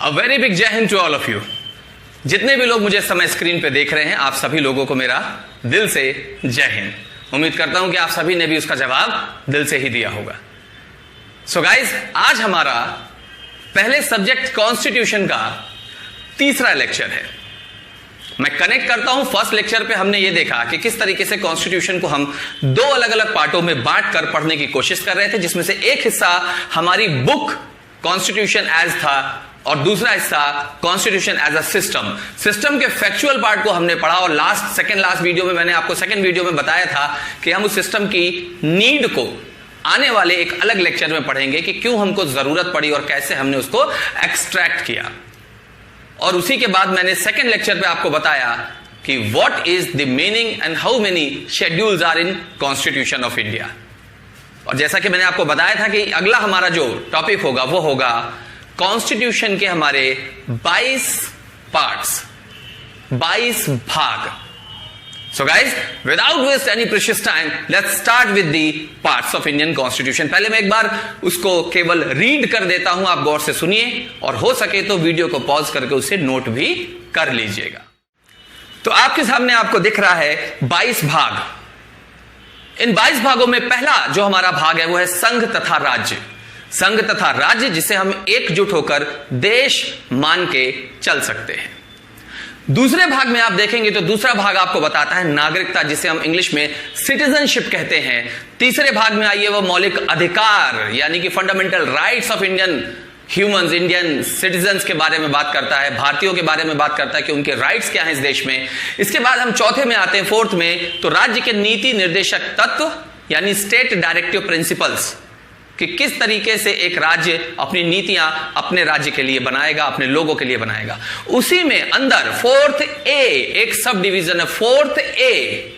A very big Jai Hind to all of you. जितने भी लोग मुझे इस समय स्क्रीन पे देख रहे हैं, आप सभी लोगों को मेरा दिल से जय हिंद। उम्मीद करता हूं कि आप सभी ने भी उसका जवाब दिल से ही दिया होगा। सो गाइज, आज हमारा पहले सब्जेक्ट कॉन्स्टिट्यूशन का तीसरा लेक्चर है। मैं कनेक्ट करता हूं, फर्स्ट लेक्चर पे हमने ये देखा कि किस तरीके से कॉन्स्टिट्यूशन को हम दो अलग अलग पार्टों में बांट कर पढ़ने की कोशिश कर रहे थे, जिसमें से एक हिस्सा हमारी बुक कॉन्स्टिट्यूशन एज था और दूसरा हिस्सा कॉन्स्टिट्यूशन एज अ सिस्टम के फैक्चुअल पार्ट को हमने पढ़ा। और सेकंड लास्ट वीडियो में मैंने आपको सेकंड वीडियो में बताया था कि हम उस सिस्टम की नीड को आने वाले एक अलग लेक्चर में पढ़ेंगे कि क्यों हमको जरूरत पड़ी और कैसे हमने उसको एक्सट्रैक्ट किया। और उसी के बाद मैंने सेकंड लेक्चर पे आपको बताया कि what is the meaning and how many schedules are in constitution of India. और जैसा कि मैंने आपको बताया था कि अगला हमारा जो टॉपिक होगा वो होगा कॉन्स्टिट्यूशन के हमारे 22 पार्ट्स, 22 भाग। So guys, without waste any precious time, let's start with the parts of Indian Constitution. पहले मैं एक बार उसको केवल रीड कर देता हूं, आप गौर से सुनिए और हो सके तो वीडियो को पॉज करके उसे नोट भी कर लीजिएगा। तो आपके सामने आपको दिख रहा है 22 भाग। इन 22 भागों में पहला जो हमारा भाग है वो है संघ तथा राज्य। संघ तथा राज्य, जिसे हम एकजुट होकर देश मान के चल सकते हैं। दूसरे भाग में आप देखेंगे तो दूसरा भाग आपको बताता है नागरिकता, जिसे हम इंग्लिश में सिटीजनशिप कहते हैं। तीसरे भाग में आइए वो मौलिक अधिकार यानी कि fundamental rights of Indian humans, Indian citizens के बारे में बात करता है, भारतीयों के बारे में बात करता है कि उनके राइट्स क्या हैं इस देश में। इसके बाद हम चौथे में आते हैं, फोर्थ में, तो राज्य के नीति निर्देशक तत्व यानी स्टेट डायरेक्टिव प्रिंसिपल्स, कि किस तरीके से एक राज्य अपनी नीतियां अपने राज्य के लिए बनाएगा, अपने लोगों के लिए बनाएगा। उसी में अंदर फोर्थ ए एक सब डिवीजन है। फोर्थ ए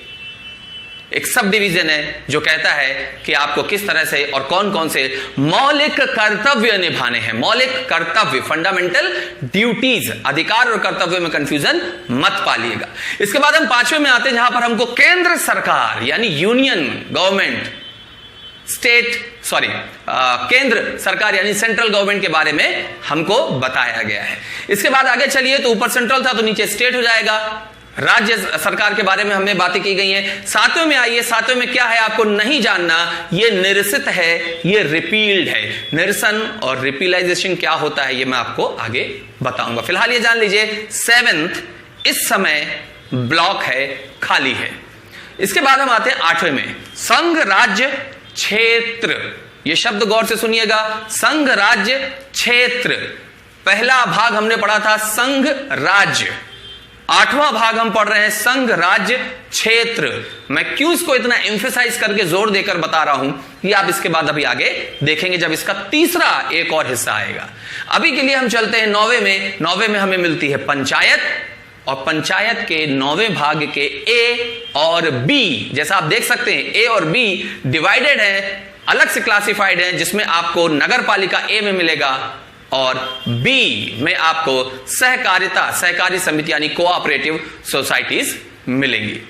एक सब डिवीजन है जो कहता है कि आपको किस तरह से और कौन कौन से मौलिक कर्तव्य निभाने हैं। मौलिक कर्तव्य, फंडामेंटल ड्यूटीज। अधिकार और कर्तव्य में कंफ्यूजन मत पालिएगा। इसके बाद हम पांचवें में आते हैं, जहां पर हमको केंद्र सरकार यानी यूनियन गवर्नमेंट, केंद्र सरकार यानी सेंट्रल गवर्नमेंट के बारे में हमको बताया गया है। इसके बाद आगे चलिए तो ऊपर सेंट्रल था तो नीचे स्टेट हो जाएगा। राज्य सरकार के बारे में हमने बातें की गई हैं। सातवें में आइए, सातवें में क्या है आपको नहीं जानना, ये निरसित है, ये रिपील्ड है। निरसन और रिपीलाइजेशन क्या होता है ये मैं आपको आगे बताऊंगा। फिलहाल ये जान लीजिए, सेवेंथ इस समय ब्लॉक है, खाली है। इसके बाद हम आते हैं आठवें में, संघ राज्य क्षेत्र। यह शब्द गौर से सुनिएगा, संघ राज्य क्षेत्र। पहला भाग हमने पढ़ा था संघ राज्य, आठवां भाग हम पढ़ रहे हैं संघ राज्य क्षेत्र। मैं क्यों इसको इतना एम्फेसाइज करके जोर देकर बता रहा हूं, ये आप इसके बाद अभी आगे देखेंगे जब इसका तीसरा एक और हिस्सा आएगा। अभी के लिए हम चलते हैं नौवे में। नौवे में हमें मिलती है पंचायत, और पंचायत के नौवें भाग के ए और बी, जैसा आप देख सकते हैं ए और बी डिवाइडेड है, अलग से क्लासिफाइड है, जिसमें आपको नगर पालिका ए में मिलेगा और बी में आपको सहकारिता, सहकारी समिति यानी कोऑपरेटिव सोसाइटीज मिलेंगी।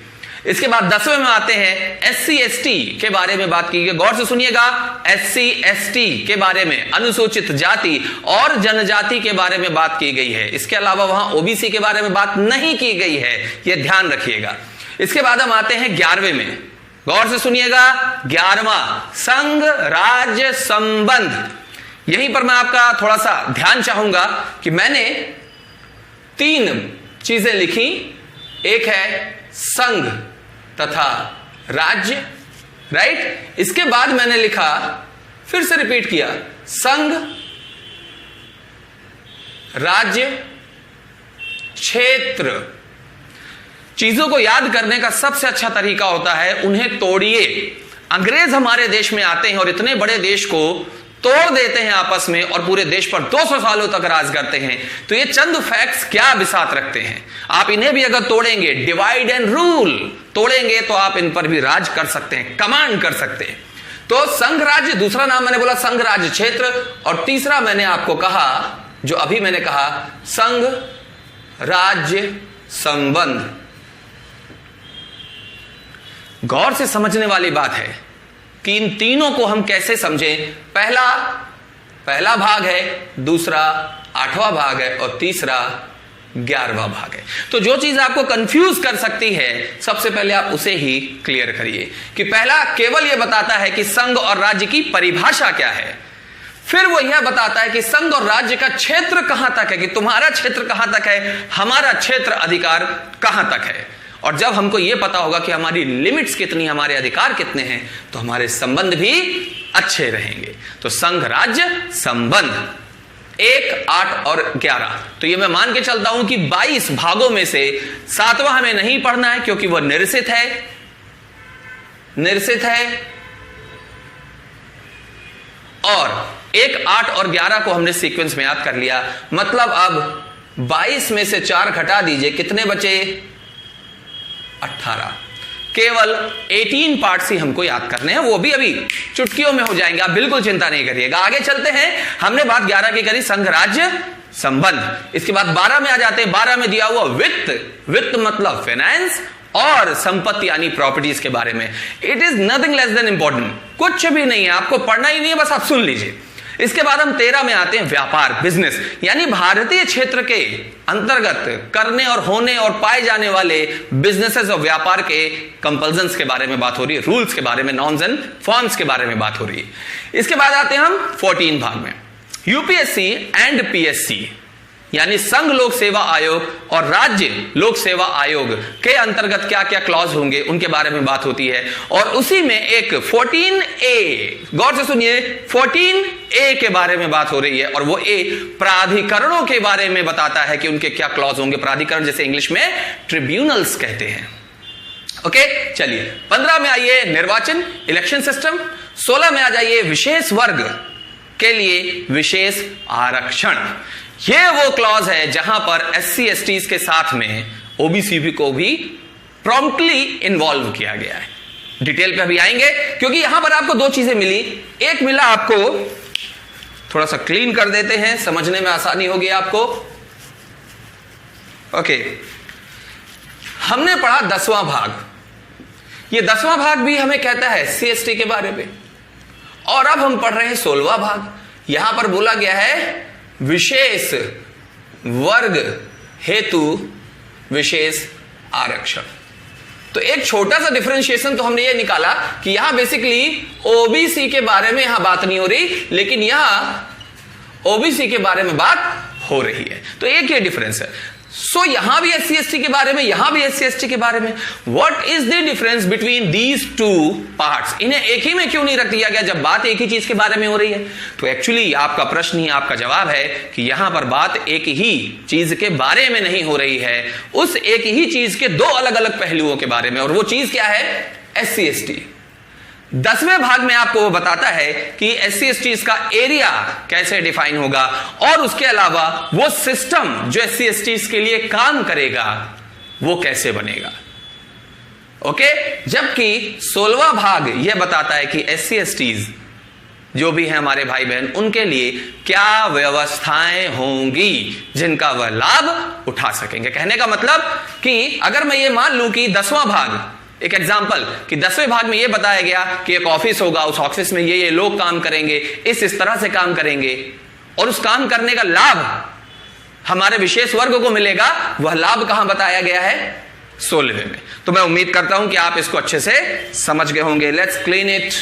इसके बाद 10वें में आते हैं, एससी एसटी के बारे में बात की गई। गौर से सुनिएगा, एससी एसटी के बारे में, अनुसूचित जाति और जनजाति के बारे में बात की गई है। इसके अलावा वहां ओबीसी के बारे में बात नहीं की गई है, यह ध्यान रखिएगा। इसके बाद हम आते हैं 11वें में। गौर से सुनिएगा, 11वां संघ राज्य संबंध। यहीं पर मैं आपका थोड़ा सा ध्यान चाहूंगा कि मैंने 3 चीजें लिखी। एक है संघ तथा राज्य, राइट। इसके बाद मैंने लिखा, फिर से रिपीट किया, संघ राज्य क्षेत्र। चीजों को याद करने का सबसे अच्छा तरीका होता है उन्हें तोड़िए। अंग्रेज हमारे देश में आते हैं और इतने बड़े देश को तोड़ देते हैं आपस में और पूरे देश पर 200 सालों तक राज करते हैं। तो ये चंद फैक्ट्स क्या बिसात रखते हैं, आप इन्हें भी अगर तोड़ेंगे, डिवाइड एंड रूल तोड़ेंगे, तो आप इन पर भी राज कर सकते हैं, कमांड कर सकते हैं। तो संघ राज्य, दूसरा नाम मैंने बोला संघ राज्य क्षेत्र, और तीसरा मैंने आपको कहा, जो अभी मैंने कहा, संघ राज्य संबंध। गौर से समझने वाली बात है कि इन तीनों को हम कैसे समझें। पहला पहला भाग है, दूसरा 8वां भाग है और तीसरा 11वां भाग है। तो जो चीज आपको कंफ्यूज कर सकती है सबसे पहले आप उसे ही क्लियर करिए कि पहला केवल यह बताता है कि संघ और राज्य की परिभाषा क्या है, फिर वो यह बताता है कि संघ और राज्य का क्षेत्र कहां तक है, कि तुम्हारा क्षेत्र कहां तक है, हमारा क्षेत्र अधिकार कहां तक है। और जब हमको यह पता होगा कि हमारी लिमिट्स कितनी, हमारे अधिकार कितने हैं, तो हमारे संबंध भी अच्छे रहेंगे। तो संघ राज्य संबंध 1, 8 और 11। तो ये मैं मान के चलता हूं कि 22 भागों में से 7वां हमें नहीं पढ़ना है क्योंकि वह निरसित है। और 1, 8 और 11 को हमने सीक्वेंस में याद कर लिया। मतलब अब 22 में से 4 घटा दीजिए, कितने बचे? 18। केवल 18 पार्ट्स ही हमको याद करने हैं, वो भी अभी चुटकियों में हो जाएंगे, आप बिल्कुल चिंता नहीं करिएगा। आगे चलते हैं। हमने बात 11 की करी, संघ राज्य संबंध। इसके बाद 12 में आ जाते हैं। 12 में दिया हुआ वित्त मतलब फाइनेंस और संपत्ति यानी प्रॉपर्टीज के बारे में। It is nothing less than important, कुछ भी नहीं है, आपको पढ़ना ही नहीं है, बस आप सुन लीजिए। इसके बाद हम 13 में आते हैं, व्यापार बिजनेस, यानी भारतीय क्षेत्र के अंतर्गत करने और होने और पाए जाने वाले बिजनेसेस और व्यापार के कंपल्जन्स के बारे में बात हो रही है, रूल्स के बारे में, नॉर्म्स एंड फॉर्म्स के बारे में बात हो रही है। इसके बाद आते हैं हम 14 भाग में, यूपीएससी एंड पीएससी यानी संघ लोक सेवा आयोग और राज्य लोक सेवा आयोग के अंतर्गत क्या क्या क्लॉज होंगे उनके बारे में बात होती है। और उसी में एक 14A, गौर से सुनिए, 14A के बारे में बात हो रही है और वो A प्राधिकरणों के बारे में बताता है कि उनके क्या क्लॉज होंगे। प्राधिकरण जैसे इंग्लिश में ट्रिब्यूनल्स कहते हैं। ओके, चलिए 15 में आइए, निर्वाचन इलेक्शन सिस्टम। 16 में आ जाइए, विशेष वर्ग के लिए विशेष आरक्षण। ये वो क्लॉज है जहां पर SC STs के साथ में OBC को भी प्रॉम्प्टली इन्वॉल्व किया गया है। डिटेल पे अभी आएंगे क्योंकि यहां पर आपको 2 चीजें मिली। एक मिला, आपको थोड़ा सा क्लीन कर देते हैं, समझने में आसानी होगी आपको। ओके, हमने पढ़ा 10वां भाग। ये 10वां भाग भी हमें कहता है SC ST के बारे में। और अब हम पढ़ रहे हैं 16वां भाग। यहां पर बोला गया है विशेष वर्ग हेतु विशेष आरक्षण। तो एक छोटा सा डिफरेंशिएशन तो हमने ये निकाला कि यहां बेसिकली ओबीसी के बारे में यहां बात नहीं हो रही, लेकिन यहां ओबीसी के बारे में बात हो रही है। तो एक ये डिफरेंस है। सो यहां भी SC ST के बारे में, यहां भी SC ST के बारे में। What is the difference between these 2 parts? इन्हें एक ही में क्यों नहीं रख दिया गया जब बात एक ही चीज के बारे में हो रही है? तो एक्चुअली आपका प्रश्न ही आपका जवाब है कि यहां पर बात एक ही चीज के बारे में नहीं हो रही है, उस एक ही चीज के 2 अलग अलग पहलुओं के बारे में। और वो चीज क्या है? SC ST। 10वें भाग में आपको वो बताता है कि SC STs का एरिया कैसे डिफाइन होगा और उसके अलावा वो सिस्टम जो SC STs के लिए काम करेगा वो कैसे बनेगा। ओके, जबकि 16वां भाग यह बताता है कि SC STs जो भी हैं हमारे भाई बहन, उनके लिए क्या व्यवस्थाएं होंगी जिनका वह लाभ उठा सकेंगे। कहने का मतलब कि अगर मैं ये मान लूं कि 10वां भाग, एक एग्जाम्पल, कि 10वें भाग में यह बताया गया कि एक ऑफिस होगा, उस ऑफिस में ये लोग काम करेंगे, इस तरह से काम करेंगे और उस काम करने का लाभ हमारे विशेष वर्ग को मिलेगा, वह लाभ कहां बताया गया है? 16वें में। तो मैं उम्मीद करता हूं कि आप इसको अच्छे से समझ गए होंगे। Let's clean it.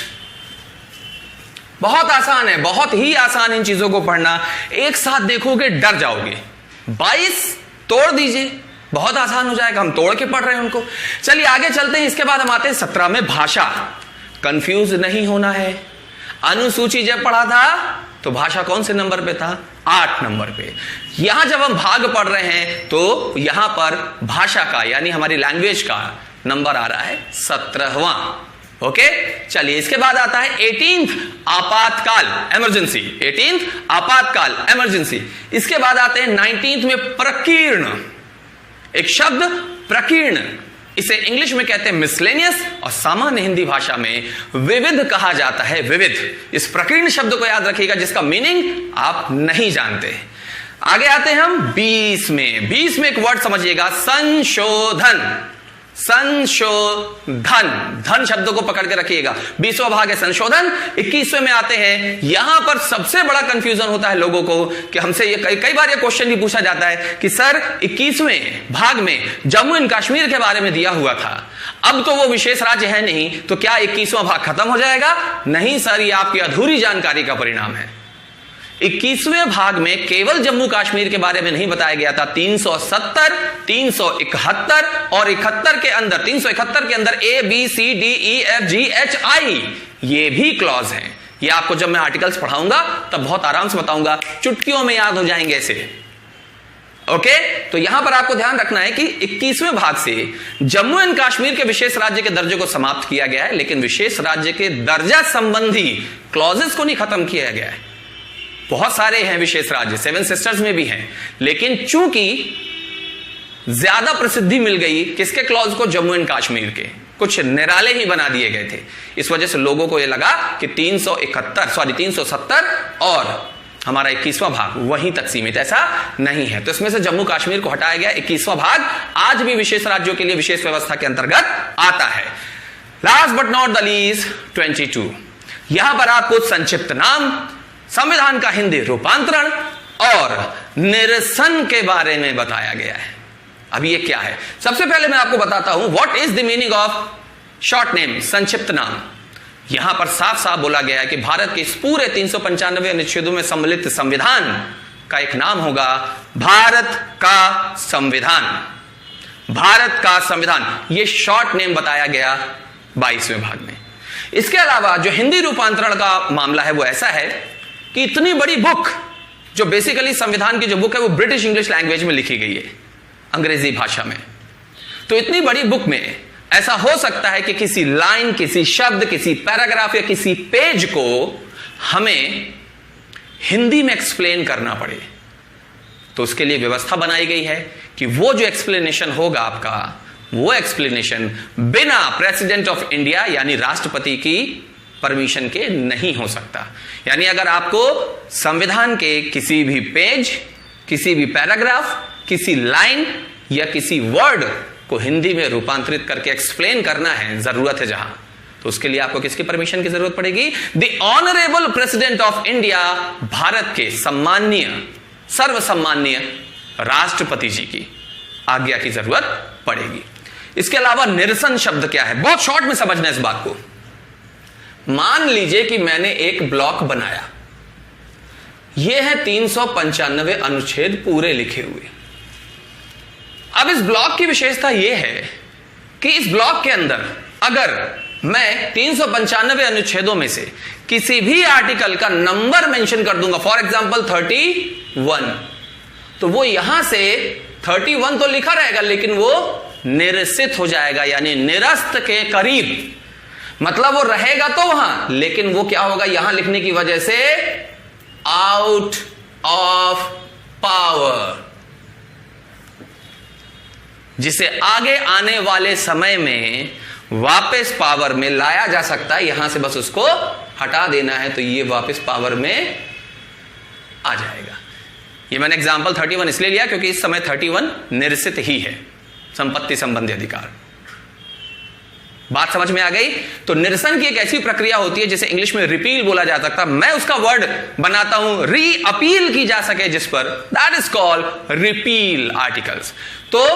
बहुत आसान है, बहुत ही आसान इन चीजों को पढ़ना। एक साथ देखोगे डर जाओगे। 22 तोड़ दीजिए, बहुत आसान हो जाएगा। हम तोड़ के पढ़ रहे हैं उनको। चलिए आगे चलते हैं। इसके बाद हम आते हैं 17 में, भाषा। कंफ्यूज नहीं होना है। अनुसूची जब पढ़ा था तो भाषा कौन से नंबर पे था? 8 नंबर पे। यहां जब हम भाग पढ़ रहे हैं तो यहां पर भाषा का यानी हमारी लैंग्वेज का नंबर आ रहा है 17वां। ओके, चलिए इसके बाद आता है 18th आपातकाल, इमरजेंसी। 18th आपातकाल, इमरजेंसी। इसके बाद आते हैं 19th में प्रकीर्ण। एक शब्द प्रकीर्ण, इसे इंग्लिश में कहते हैं मिसलेनियस और सामान्य हिंदी भाषा में विविध कहा जाता है। विविध। इस प्रकीर्ण शब्द को याद रखिएगा जिसका मीनिंग आप नहीं जानते। आगे आते हैं हम 20 में। 20 में एक वर्ड समझिएगा, संशोधन। संशोधन, धन शब्द को पकड़ के रखिएगा। 20वां भाग है संशोधन। 21वें में आते हैं। यहां पर सबसे बड़ा कंफ्यूजन होता है लोगों को कि हमसे ये कई बार ये क्वेश्चन भी पूछा जाता है कि सर 21वें भाग में जम्मू एंड कश्मीर के बारे में दिया हुआ था, अब तो वो विशेष राज्य है नहीं, तो क्या 21वां भाग खत्म हो जाएगा? नहीं सर, ये आपकी अधूरी जानकारी का परिणाम है। 21वें भाग में केवल जम्मू कश्मीर के बारे में नहीं बताया गया था। 370, 371 और 71 के अंदर, 371 के अंदर A, B, C, D, E, F, G, H, I ये भी क्लॉज हैं। ये आपको जब मैं आर्टिकल्स पढ़ाऊंगा तब बहुत आराम से बताऊंगा, चुटकियों में याद हो जाएंगे ऐसे। ओके, तो यहां पर आपको ध्यान रखना है कि 21वें भाग से जम्मू एंड कश्मीर के विशेष राज्य के दर्जे को समाप्त किया गया है, लेकिन विशेष राज्य के दर्जा संबंधी क्लॉजेस को नहीं खत्म किया गया है। बहुत सारे हैं विशेष राज्य, 7 सिस्टर्स में भी हैं, लेकिन चूंकि ज्यादा प्रसिद्धि मिल गई किसके क्लॉज को? जम्मू एंड कश्मीर के। कुछ निराले ही बना दिए गए थे, इस वजह से लोगों को यह लगा कि 370 और हमारा 21वां भाग वहीं तक सीमित। ऐसा नहीं है। तो इसमें से जम्मू कश्मीर को हटाया गया। 21वां भाग आज भी विशेष राज्यों के लिए विशेष व्यवस्था के अंतर्गत आता है। Last but not the least 22, यहां पर आपको संक्षिप्त नाम, संविधान का हिंदी रूपांतरण और निरसन के बारे में बताया गया है। अब ये क्या है? सबसे पहले मैं आपको बताता हूं what is the meaning of short name, संक्षिप्त नाम। यहां पर साफ साफ बोला गया है कि भारत के इस पूरे 395 अनुच्छेदों में सम्मिलित संविधान का एक नाम होगा भारत का संविधान। भारत का संविधान, यह शॉर्ट नेम बताया गया 22वें भाग में। इसके अलावा जो हिंदी रूपांतरण का मामला है वो ऐसा है कि इतनी बड़ी बुक, जो बेसिकली संविधान की जो बुक है वो ब्रिटिश इंग्लिश लैंग्वेज में लिखी गई है, अंग्रेजी भाषा में। तो इतनी बड़ी बुक में ऐसा हो सकता है कि किसी लाइन, किसी शब्द, किसी पैराग्राफ या किसी पेज को हमें हिंदी में एक्सप्लेन करना पड़े। तो उसके लिए व्यवस्था बनाई गई है कि वो जो एक्सप्लेनेशन होगा आपका, वो एक्सप्लेनेशन बिना प्रेसिडेंट ऑफ इंडिया यानी राष्ट्रपति की परमिशन के नहीं हो सकता। यानी अगर आपको संविधान के किसी भी पेज, किसी भी पैराग्राफ, किसी लाइन या किसी वर्ड को हिंदी में रूपांतरित करके एक्सप्लेन करना है, जरूरत है जहां, तो उसके लिए आपको किसकी परमिशन की जरूरत पड़ेगी? The honourable president of India, Bharat के सम्माननीय, सर्वसम्माननीय राष्ट्रपति जी की आज्ञा की जरूरत पड़ेगी। इसके अलावा निरसन शब्द क्या है, बहुत शॉर्ट में समझना इस बात को। मान लीजिए कि मैंने एक ब्लॉक बनाया, यह है 395 अनुच्छेद पूरे लिखे हुए। अब इस ब्लॉक की विशेषता यह है कि इस ब्लॉक के अंदर अगर मैं 395 अनुच्छेदों में से किसी भी आर्टिकल का नंबर मेंशन कर दूंगा, फॉर एग्जांपल 31, तो वो यहां से 31 तो लिखा रहेगा लेकिन वो निरसित हो जाएगा, यानी निरस्त के करीब। मतलब वो रहेगा तो वहां, लेकिन वो क्या होगा, यहां लिखने की वजह से आउट ऑफ पावर, जिसे आगे आने वाले समय में वापस पावर में लाया जा सकता है। यहां से बस उसको हटा देना है तो ये वापस पावर में आ जाएगा। ये मैंने एग्जांपल 31 इसलिए लिया क्योंकि इस समय 31 निरसित ही है, संपत्ति संबंधी अधिकार। बात समझ में आ गई? तो निरसन की एक ऐसी प्रक्रिया होती है जिसे इंग्लिश में रिपील बोला जा सकता है। मैं उसका वर्ड बनाता हूं, री अपील की जा सके जिस पर, that is called repeal articles. तो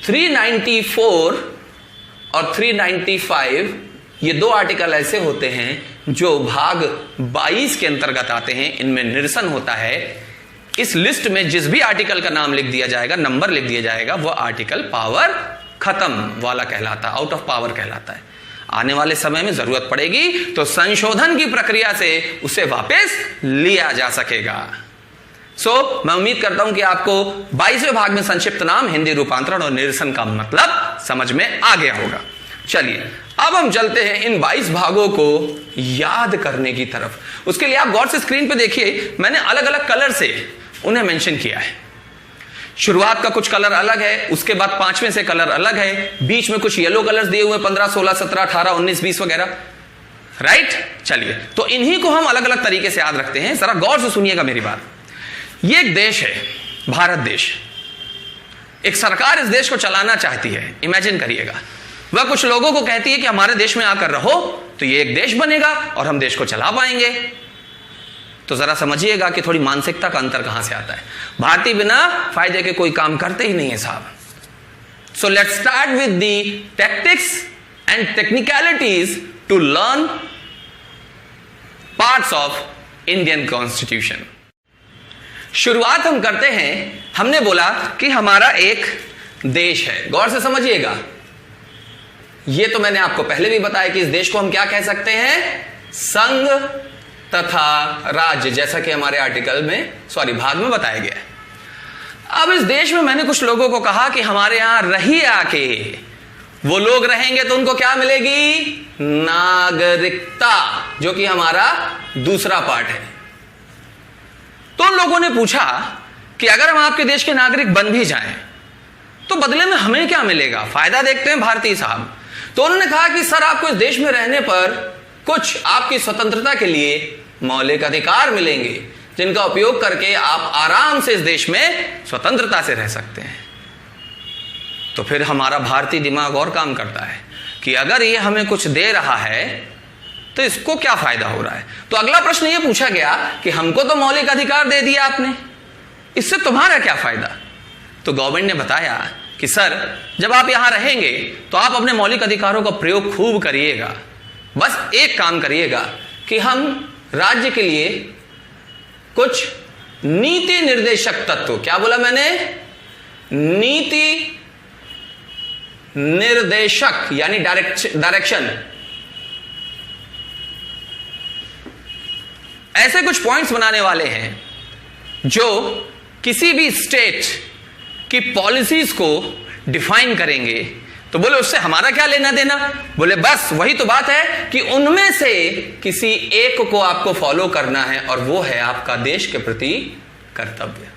394 और 395 ये दो आर्टिकल ऐसे होते हैं जो भाग 22 के अंतर्गत आते हैं। इनमें निरसन होता है। इस लिस्ट में जिस भी आर्टिकल का नाम लिख दिया जाएगा, नंबर लिख दिया जाएगा, वह आर्टिकल पावर खत्म वाला कहलाता है, आउट ऑफ पावर कहलाता है। आने वाले समय में जरूरत पड़ेगी तो संशोधन की प्रक्रिया से उसे वापस लिया जा सकेगा। मैं उम्मीद करता हूं कि आपको 22वें भाग में संक्षिप्त नाम, हिंदी रूपांतरण और निरसन का मतलब समझ में आ गया होगा। चलिए अब हम चलते हैं इन 22 भागों को याद करने की तरफ। उसके लिए आप गौर से स्क्रीन पे देखिए, मैंने अलग अलग कलर से उन्हें मेंशन किया है। शुरुआत का कुछ कलर अलग है, उसके बाद 5वें से कलर अलग है, बीच में कुछ येलो कलर्स दिए हुए 15, 16, 17, 18, 19, 20 वगैरह, राइट। चलिए तो इन्हीं को हम अलग अलग तरीके से याद रखते हैं। जरा गौर से सुनिएगा मेरी बात। ये एक देश है, भारत देश। एक सरकार इस देश को चलाना चाहती है, इमेजिन करिएगा, वह कुछ लोगों को कहती है कि हमारे देश में आकर रहो तो ये एक देश बनेगा और हम देश को चला पाएंगे। तो जरा समझिएगा कि थोड़ी मानसिकता का अंतर कहां से आता है। भारतीय बिना फायदे के कोई काम करते ही नहीं है साहब। So let's start with the tactics and technicalities to learn parts of Indian constitution. शुरुआत हम करते हैं, हमने बोला कि हमारा एक देश है। गौर से समझिएगा, यह तो मैंने आपको पहले भी बताया कि इस देश को हम क्या कह सकते हैं, संघ तथा राज्य, जैसा कि हमारे आर्टिकल में भाग में बताया गया है। अब इस देश में मैंने कुछ लोगों को कहा कि हमारे यहां रहिए आके, वो लोग रहेंगे तो उनको क्या मिलेगी, नागरिकता, जो कि हमारा दूसरा पार्ट है। तो उन लोगों ने पूछा कि अगर हम आपके देश के नागरिक बन भी जाएं तो बदले में हमें क्या मिलेगा, फायदा देखते हैं भारतीय साहब। तो उन्होंने कहा कि सर आपको इस देश में रहने पर कुछ आपकी स्वतंत्रता के लिए मौलिक अधिकार मिलेंगे, जिनका उपयोग करके आप आराम से इस देश में स्वतंत्रता से रह सकते हैं। तो फिर हमारा भारतीय दिमाग और काम करता है कि अगर ये हमें कुछ दे रहा है तो इसको क्या फायदा हो रहा है। तो अगला प्रश्न ये पूछा गया कि हमको तो मौलिक अधिकार दे दिया आपने, इससे तुम्हारा क्या फायदा। तो गवर्नमेंट ने बताया कि सर जब आप यहां रहेंगे तो आप अपने मौलिक अधिकारों का प्रयोग खूब करिएगा, बस एक काम करिएगा कि हम राज्य के लिए कुछ नीति निर्देशक तत्व, क्या बोला मैंने, नीति निर्देशक यानी डायरेक्शन, ऐसे कुछ पॉइंट्स बनाने वाले हैं जो किसी भी स्टेट की पॉलिसीज को डिफाइन करेंगे। तो बोले उससे हमारा क्या लेना देना, बोले बस वही तो बात है कि उनमें से किसी एक को आपको फॉलो करना है और वो है आपका देश के प्रति कर्तव्य।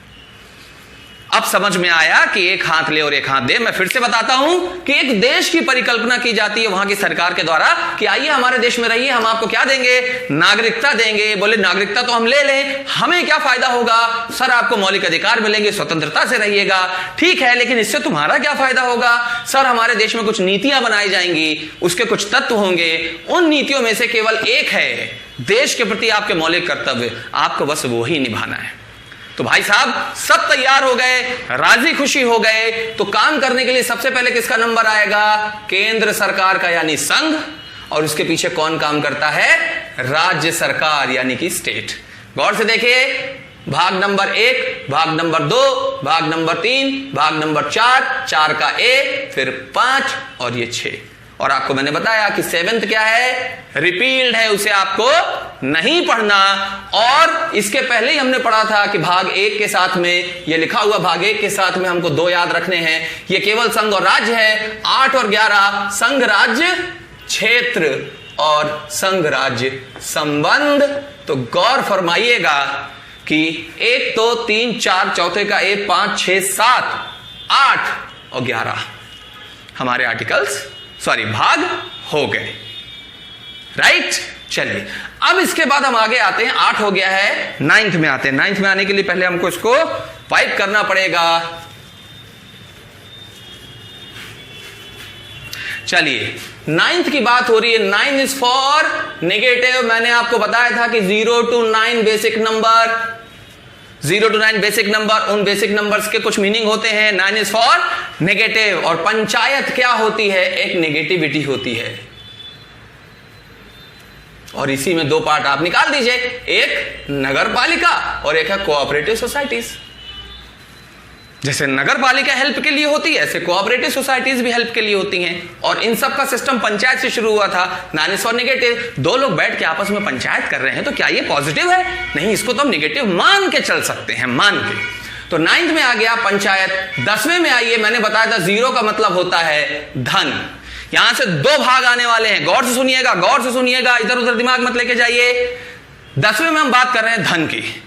अब समझ में आया कि एक हाथ ले और एक हाथ दे। मैं फिर से बताता हूं कि एक देश की परिकल्पना की जाती है वहां की सरकार के द्वारा कि आइए हमारे देश में रहिए, हम आपको क्या देंगे, नागरिकता देंगे। बोले नागरिकता तो हम ले लें, हमें क्या फायदा होगा, सर आपको मौलिक अधिकार मिलेंगे, स्वतंत्रता से रहिएगा, ठीक है, लेकिन इससे तुम्हारा क्या फायदा होगा, सर हमारे देश में कुछ नीतियां बनाई जाएंगी, उसके कुछ तत्व होंगे, उन नीतियों में से केवल एक है देश के प्रति आपके मौलिक कर्तव्य, आपको बस वो ही निभाना है। तो भाई साहब सब तैयार हो गए, राजी खुशी हो गए। तो काम करने के लिए सबसे पहले किसका नंबर आएगा, केंद्र सरकार का यानी संघ, और उसके पीछे कौन काम करता है, राज्य सरकार यानी कि स्टेट। गौर से देखिए, भाग नंबर 1, भाग नंबर 2, भाग नंबर 3, भाग नंबर 4, 4 का ए, फिर 5 और ये 6। और आपको मैंने बताया कि 7th क्या है, रिपील्ड है, उसे आपको नहीं पढ़ना। और इसके पहले ही हमने पढ़ा था कि भाग 1 के साथ में ये लिखा हुआ, भाग 1 के साथ में हमको 2 याद रखने हैं, ये केवल संघ और राज्य है। 8 और 11 संघ राज्य क्षेत्र और संघ राज्य संबंध। तो गौर फरमाइएगा कि 1 2 3 4, चौथे का ए, 5 6 7 8 और 11 हमारे आर्टिकल्स भाग हो गए, राइट। चलिए अब इसके बाद हम आगे आते हैं, 8 हो गया है, 9th में आते हैं। 9th में आने के लिए पहले हमको इसको वाइप करना पड़ेगा। चलिए 9th की बात हो रही है, 9 इज फॉर नेगेटिव। मैंने आपको बताया था कि 0 to 9 basic number, 0 to 9 basic number, उन बेसिक नंबर्स के कुछ मीनिंग होते हैं। 9 इज फॉर नेगेटिव। और पंचायत क्या होती है, एक नेगेटिविटी होती है। और इसी में 2 पार्ट आप निकाल दीजिए, एक नगर पालिका और एक है कोऑपरेटिव सोसाइटीज। जैसे नगर पालिका हेल्प के लिए होती है, ऐसे कोऑपरेटिव सोसाइटीज भी हेल्प के लिए होती हैं। और इन सब का सिस्टम पंचायत से शुरू हुआ था। 9 इज फॉर नेगेटिव। 2 लोग बैठ के आपस में पंचायत कर रहे हैं, तो क्या ये पॉजिटिव है, नहीं, इसको तो हम नेगेटिव मान के चल सकते हैं, मान के। तो 9th में आ गया पंचायत। 10वें में आइए, मैंने बताया था 0 का मतलब होता है धन। यहां से 2 भाग आने वाले हैं, गौर से सुनिएगा, गौर से सुनिएगा, इधर उधर दिमाग मत लेके जाइए। 10वें में हम बात कर रहे हैं धन की।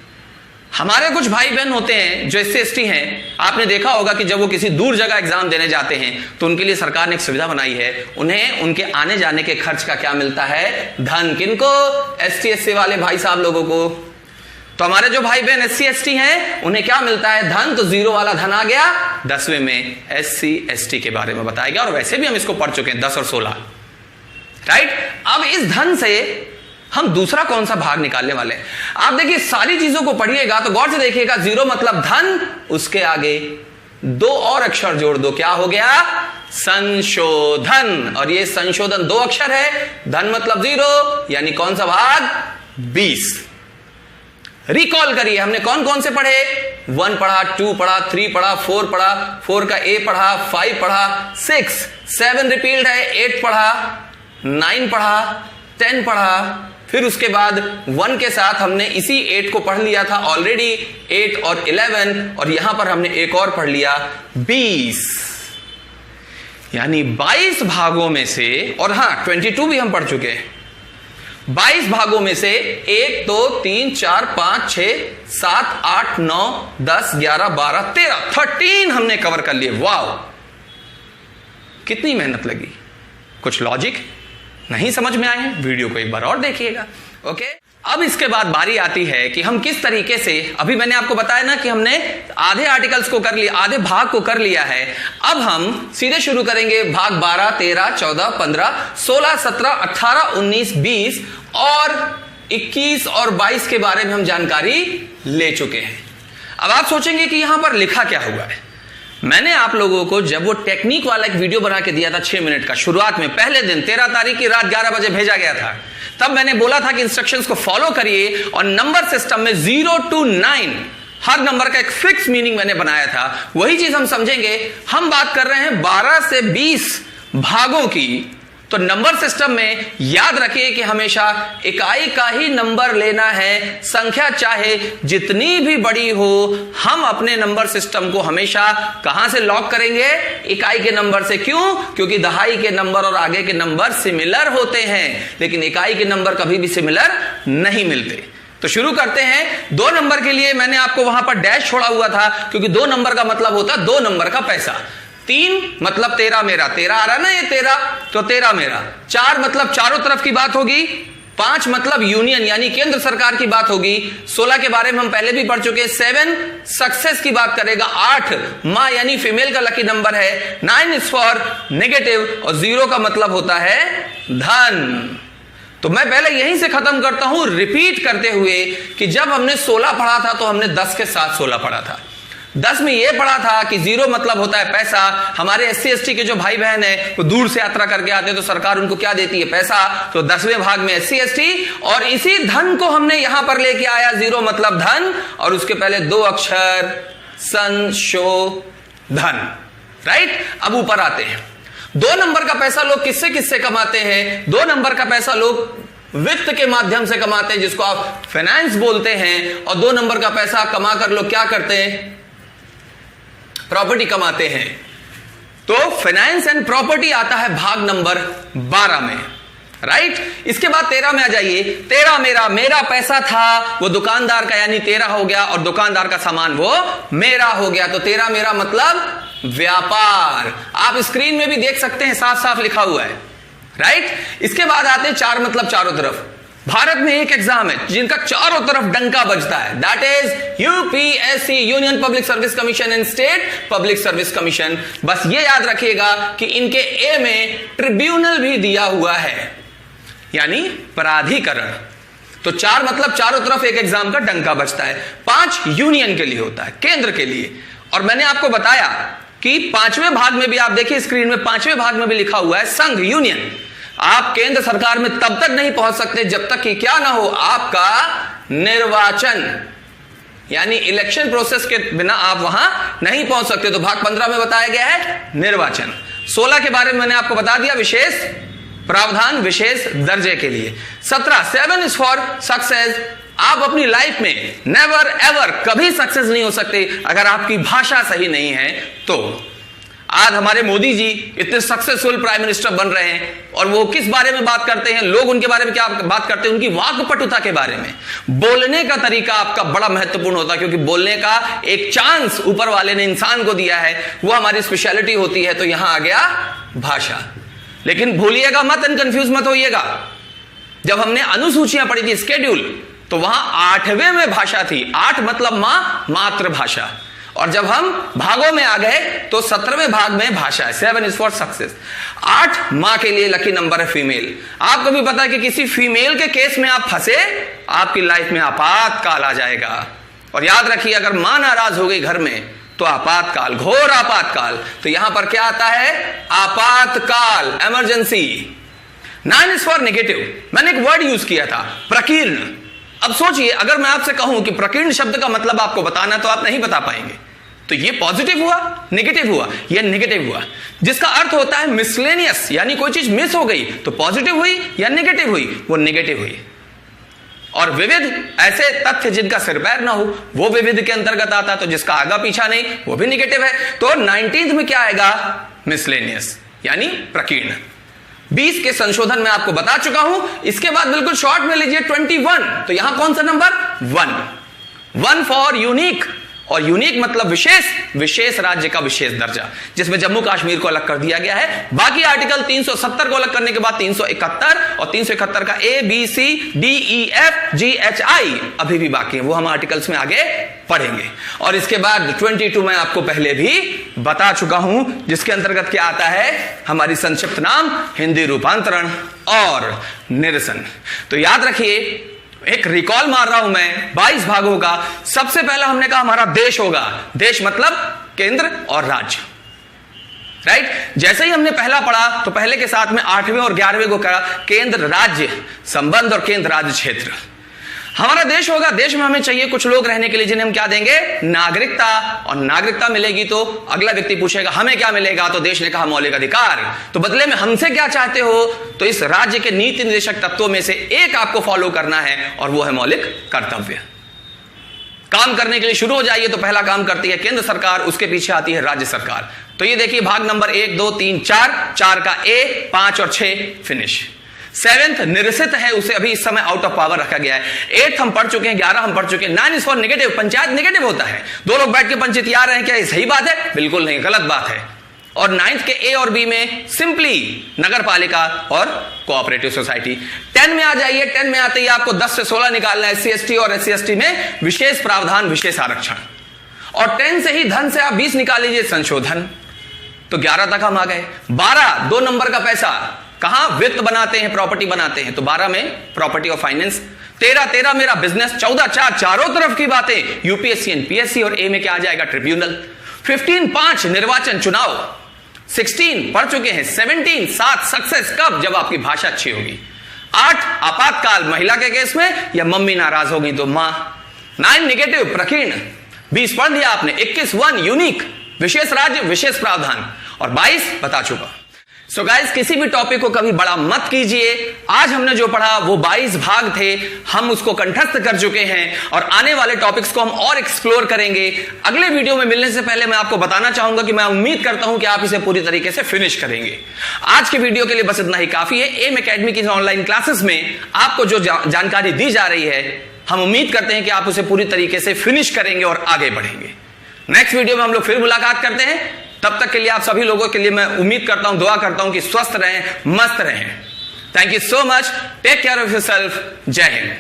हमारे कुछ भाई बहन होते हैं जो SC ST हैं, आपने देखा होगा कि जब वो किसी दूर जगह एग्जाम देने जाते हैं तो उनके लिए सरकार ने एक सुविधा बनाई है, उन्हें उनके आने जाने के खर्च का क्या मिलता है, धन। किनको, ST SC वाले भाई साहब लोगों को। तो हमारे जो भाई बहन SC ST हैं उन्हें क्या मिलता है? धन। तो 0 वाला धन आ गया। 10वें में SC ST के बारे में बताया गया, और वैसे भी हम इसको पढ़ चुके हैं 10 और 16, राइट। अब इस धन से हम दूसरा कौन सा भाग निकालने वाले हैं? आप देखिए सारी चीजों को पढ़िएगा तो गौर से देखिएगा। 0 मतलब धन, उसके आगे 2 और अक्षर जोड़ दो, क्या हो गया? संशोधन। और ये संशोधन 2 अक्षर है। धन मतलब 0, यानी कौन सा भाग? 20। रिकॉल करिए हमने कौन कौन से पढ़े? 1 पढ़ा, 2 पढ़ा, 3 पढ़ा, 4 पढ़ा, 4 का A पढ़ा, 5 पढ़ा, 6, 7 रिपील्ड है, 8 पढ़ा, 9 पढ़ा, 10 पढ़ा, फिर उसके बाद 1 के साथ हमने इसी 8 को पढ़ लिया था ऑलरेडी, 8 और 11, और यहां पर हमने एक और पढ़ लिया 20, यानी 22 भागों में से, और हां 22 भी हम पढ़ चुके हैं। 22 भागों में से 1 2 3 4 5 6 7 8 9 10 11 12 13 हमने कवर कर लिए। वाह, कितनी मेहनत लगी। कुछ लॉजिक नहीं समझ में आए हैं? वीडियो को एक बार और देखिएगा। ओके, अब इसके बाद बारी आती है कि हम किस तरीके से, अभी मैंने आपको बताया ना कि हमने आधे आर्टिकल्स को कर लिया, आधे भाग को कर लिया है। अब हम सीधे शुरू करेंगे भाग 12 13 14 15 16 17 18 19 20 और 21 और 22 के बारे में हम जानकारी ले चुके हैं। अब आप सोचेंगे कि यहां पर लिखा क्या हुआ है। मैंने आप लोगों को जब वो टेक्निक वाला एक वीडियो बना के दिया था 6 मिनट का, शुरुआत में पहले दिन 13 तारीख की रात 11 बजे भेजा गया था, तब मैंने बोला था कि इंस्ट्रक्शंस को फॉलो करिए और नंबर सिस्टम में 0 to 9 हर नंबर का एक फिक्स मीनिंग मैंने बनाया था। वही चीज हम समझेंगे। हम बात कर रहे हैं 12 से 20 भागों की, तो नंबर सिस्टम में याद रखिए कि हमेशा इकाई का ही नंबर लेना है। संख्या चाहे जितनी भी बड़ी हो, हम अपने नंबर सिस्टम को हमेशा कहां से लॉक करेंगे? इकाई के नंबर से। क्यों? क्योंकि दहाई के नंबर और आगे के नंबर सिमिलर होते हैं, लेकिन इकाई के नंबर कभी भी सिमिलर नहीं मिलते। तो शुरू करते हैं। 2 नंबर के लिए मैंने आपको वहां पर डैश छोड़ा हुआ था, क्योंकि 2 नंबर का मतलब होता है 2 नंबर का पैसा। 3 मतलब 13 मेरा, 13 आ रहा ना, ये 13, तो 13 मेरा। 4 मतलब चारों तरफ की बात होगी। 5 मतलब यूनियन यानी केंद्र सरकार की बात होगी। 16 के बारे में हम पहले भी पढ़ चुके हैं। 7 सक्सेस की बात करेगा। 8 मां यानी फीमेल का लकी नंबर है। 9 इज फॉर नेगेटिव, और 0 का मतलब होता है धन। तो मैं पहले यहीं से खत्म करता हूं, रिपीट करते हुए कि जब हमने 16 पढ़ा था तो हमने 10 के साथ 16 पढ़ा था। 10 में यह पढ़ा था कि 0 मतलब होता है पैसा। हमारे SC ST के जो भाई बहन है वो दूर से यात्रा करके आते हैं तो सरकार उनको क्या देती है? पैसा। तो 10वें भाग में SC ST, और इसी धन को हमने यहां पर लेके आया। 0 मतलब धन, और उसके पहले 2 अक्षर संशोधन, राइट। अब ऊपर आते हैं। 2 नंबर का पैसा लोग किससे किससे कमाते हैं? 2 नंबर का पैसा लोग वित्त के माध्यम से कमाते हैं, जिसको आप फाइनेंस बोलते हैं। और 2 नंबर का पैसा कमाकर लोग क्या करते हैं? प्रॉपर्टी कमाते हैं। तो फाइनेंस एंड प्रॉपर्टी आता है भाग नंबर 12 में, राइट। इसके बाद 13 में आ जाइए। 13 मेरा पैसा था, वो दुकानदार का यानी 13 हो गया, और दुकानदार का सामान वो मेरा हो गया। तो 13 मेरा मतलब व्यापार। आप स्क्रीन में भी देख सकते हैं, साफ साफ लिखा हुआ है, राइट। इसके बाद आते हैं 4 मतलब चारों तरफ। भारत में एक एग्जाम है जिनका चारों तरफ डंका बजता है, that is UPSC, union public service commission and state public service commission. बस ये याद रखिएगा कि इनके ए में ट्रिब्यूनल भी दिया हुआ है, यानी प्राधिकरण। तो 4 मतलब चारों तरफ एक एग्जाम का डंका बजता है। 5 यूनियन के लिए होता है, केंद्र के लिए। और मैंने आपको बताया कि 5वें भाग में भी, आप देखिए स्क्रीन में 5वें भाग में भी लिखा हुआ है संघ, यूनियन। आप केंद्र सरकार में तब तक नहीं पहुंच सकते जब तक कि क्या ना हो? आपका निर्वाचन, यानी इलेक्शन प्रोसेस के बिना आप वहां नहीं पहुंच सकते। तो भाग 15 में बताया गया है निर्वाचन। 16 के बारे में मैंने आपको बता दिया, विशेष प्रावधान विशेष दर्जे के लिए। 17 7 इज फॉर सक्सेस। आप अपनी लाइफ में नेवर एवर कभी सक्सेस नहीं हो सकते अगर आपकी भाषा सही नहीं है। तो आज हमारे मोदी जी इतने सक्सेसफुल प्राइम मिनिस्टर बन रहे हैं, और वो किस बारे में बात करते हैं? लोग उनके बारे में क्या बात करते हैं? उनकी वाक्पटुता के बारे में। बोलने का तरीका आपका बड़ा महत्वपूर्ण होता है, क्योंकि बोलने का एक चांस ऊपर वाले ने इंसान को दिया है, वो हमारी स्पेशलिटी होती है। तो यहां आ गया भाषा। लेकिन भूलिएगा मत एंड कंफ्यूज मत होइएगा। जब हमने अनुसूचियां पढ़ी थी, स्केड्यूल, तो वहां 8वें में भाषा थी। 8 मतलब मां, मातृभाषा। और जब हम भागों में आ गए तो 17वें भाग में भाषा है। 7 इज फॉर सक्सेस। 8 मां के लिए लकी नंबर है, फीमेल। आपको भी पता है कि किसी फीमेल के केस में आप फंसे, आपकी लाइफ में आपातकाल आ जाएगा। और याद रखिए, अगर मां नाराज हो गई घर में तो आपातकाल, घोर आपातकाल। तो यहां पर क्या आता है? आपातकाल, इमरजेंसी। 9 is for negative. मैंने एक वर्ड यूज किया था, प्रकीर्ण। अब सोचिए, अगर मैं आपसे कहूं कि प्रकीर्ण शब्द का मतलब आपको बताना, तो आप नहीं बता पाएंगे। तो ये पॉजिटिव हुआ, नेगेटिव हुआ, ये नेगेटिव हुआ, जिसका अर्थ होता है मिसलेनियस, यानी कोई चीज मिस हो गई तो पॉजिटिव हुई या नेगेटिव हुई, वो नेगेटिव हुई। और विविध, ऐसे तथ्य जिनका सिर पैर ना हो, वो विविध के अंतर्गत आता है। तो जिसका आगा पीछा नहीं, वो भी नेगेटिव है। तो 19th में क्या आएगा? मिसलेनियस, यानी प्रकीर्ण। 20 के संशोधन में आपको बता चुका हूं। इसके बाद बिल्कुल शॉर्ट में लीजिए 21। तो यहां कौन सा नंबर? 1 for unique. और यूनिक मतलब विशेष, विशेष राज्य का विशेष दर्जा, जिसमें जम्मू कश्मीर को अलग कर दिया गया है। बाकी आर्टिकल 370 को अलग करने के बाद 371 और 371 का A, B, C, D, E, F, G, H, I अभी भी बाकी है, वो हम आर्टिकल्स में आगे पढ़ेंगे। और इसके बाद 22 में आपको पहले भी बता चुका हूं, जिसके अंतर्गत क्या आता है? हमारी संक्षिप्त नाम, हिंदी रूपांतरण और निरसन। तो याद रखिए, एक रिकॉल मार रहा हूं मैं 22 भागों का। सबसे पहला हमने कहा हमारा देश होगा। देश मतलब केंद्र और राज्य, राइट? जैसे ही हमने पहला पढ़ा तो पहले के साथ में 8वें और 11वें को कहा केंद्र राज्य संबंध और केंद्र राज्य क्षेत्र। हमारा देश होगा। देश में हमें चाहिए कुछ लोग रहने के लिए, जिन्हें हम क्या देंगे? नागरिकता। और नागरिकता मिलेगी तो अगला व्यक्ति पूछेगा हमें क्या मिलेगा? तो देश ने कहा मौलिक अधिकार। तो बदले में हमसे क्या चाहते हो? तो इस राज्य के नीति निर्देशक तत्वों में से एक आपको फॉलो करना है, और वो है मौलिक कर्तव्य। काम करने के लिए शुरू हो जाइए तो पहला काम करती है केंद्र सरकार, उसके पीछे आती है राज्य सरकार। तो ये देखिए, भाग नंबर 1, 2, 3, 4 का A, 5 और 6 फिनिश। 7th निरसित है, उसे अभी इस समय आउट ऑफ पावर रखा गया है। 8th हम पढ़ चुके हैं, 11 हम पढ़ चुके हैं। 9 is for negative. Panchayat negative होता है। 2 लोग बैठ के पंचायतिया रहे हैं, क्या ये सही बात है? बिल्कुल नहीं, गलत बात है। और 9th के A और B में सिंपली नगर पालिका और कोऑपरेटिव सोसाइटी। 10 में आ जाइए। 10 में आते ही आपको 10 से 16 निकालना है। SC/ST और SC/ST में विशेष प्रावधान, विशेष आरक्षण। और 10 से ही धन से आप 20 निकाल लीजिए, संशोधन। तो 11 तक हम आ गए। 12 2 नंबर का पैसा, कहां? वित्त बनाते हैं, प्रॉपर्टी बनाते हैं, तो 12 में प्रॉपर्टी और फाइनेंस। 13 मेरा बिजनेस। 14 चारों तरफ की बातें, यूपीएससी एनपीएससी। और ए में क्या आ जाएगा? ट्रिब्यूनल। 15 5 निर्वाचन चुनाव। 16 पढ़ चुके हैं। 17 7 सक्सेस, कब? जब आपकी भाषा अच्छी होगी। 8 आपातकाल, महिला के केस में, या मम्मी नाराज हो गई तो मां। 9 नेगेटिव, प्रकीर्ण। 20 पढ़ लिया आपने। 21 1 यूनिक, विशेष राज्य, विशेष प्रावधान। और 22 बता चुका। सो गाइस, किसी भी टॉपिक को कभी बड़ा मत कीजिए। आज हमने जो पढ़ा वो 22 भाग थे, हम उसको कंठस्थ कर चुके हैं। और आने वाले टॉपिक्स को हम और एक्सप्लोर करेंगे। अगले वीडियो में मिलने से पहले मैं आपको बताना चाहूंगा कि मैं उम्मीद करता हूं कि आप इसे पूरी तरीके से फिनिश करेंगे। आज के वीडियो के लिए बस इतना ही काफी है। एम एकेडमी की ऑनलाइन क्लासेस में आपको जो जानकारी दी जा रही है, हम उम्मीद करते हैं कि आप उसे पूरी तरीके से फिनिश करेंगे और आगे बढ़ेंगे। नेक्स्ट वीडियो में हम लोग फिर मुलाकात करते हैं। तब तक के लिए आप सभी लोगों के लिए मैं उम्मीद करता हूं, दुआ करता हूं कि स्वस्थ रहें, मस्त रहें। Thank you so much. Take care of yourself. जय हिंद।